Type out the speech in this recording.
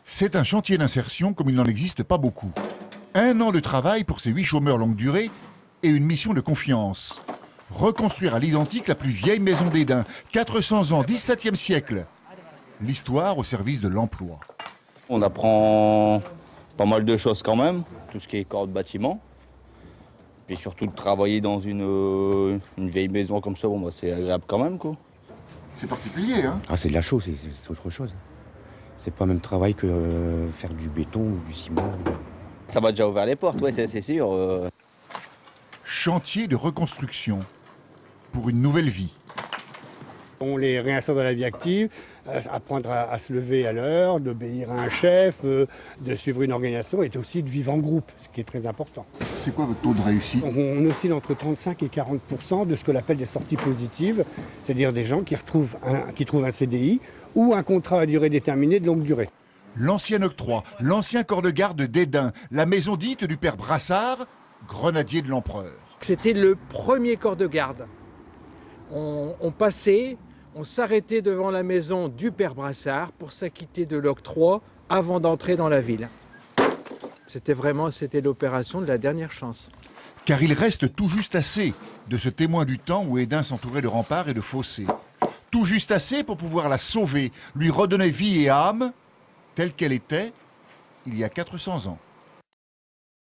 C'est un chantier d'insertion comme il n'en existe pas beaucoup. 1 an de travail pour ces 8 chômeurs longue durée et une mission de confiance. Reconstruire à l'identique la plus vieille maison d'Edun, 400 ans, 17e siècle. L'histoire au service de l'emploi. On apprend pas mal de choses quand même, tout ce qui est corps de bâtiment. Et surtout de travailler dans une vieille maison comme ça, bon, bah, c'est agréable quand même, quoi. C'est particulier, hein? Ah, c'est de la chose, c'est autre chose. C'est pas le même travail que faire du béton ou du ciment. Ça m'a déjà ouvert les portes, ouais, c'est sûr. Chantier de reconstruction pour une nouvelle vie. On les réinsère dans la vie active, apprendre à se lever à l'heure, d'obéir à un chef, de suivre une organisation et aussi de vivre en groupe, ce qui est très important. C'est quoi votre taux de réussite? On oscille entre 35 et 40% de ce que l'on appelle des sorties positives, c'est-à-dire des gens qui trouvent un CDI ou un contrat à durée déterminée de longue durée. L'ancien octroi, l'ancien corps de garde d'Edun, la maison dite du père Brassard, grenadier de l'empereur. C'était le premier corps de garde. On passait, on s'arrêtait devant la maison du père Brassard pour s'acquitter de l'octroi avant d'entrer dans la ville. C'était l'opération de la dernière chance. Car il reste tout juste assez de ce témoin du temps où Edun s'entourait de remparts et de fossés. Tout juste assez pour pouvoir la sauver, lui redonner vie et âme, telle qu'elle était il y a 400 ans.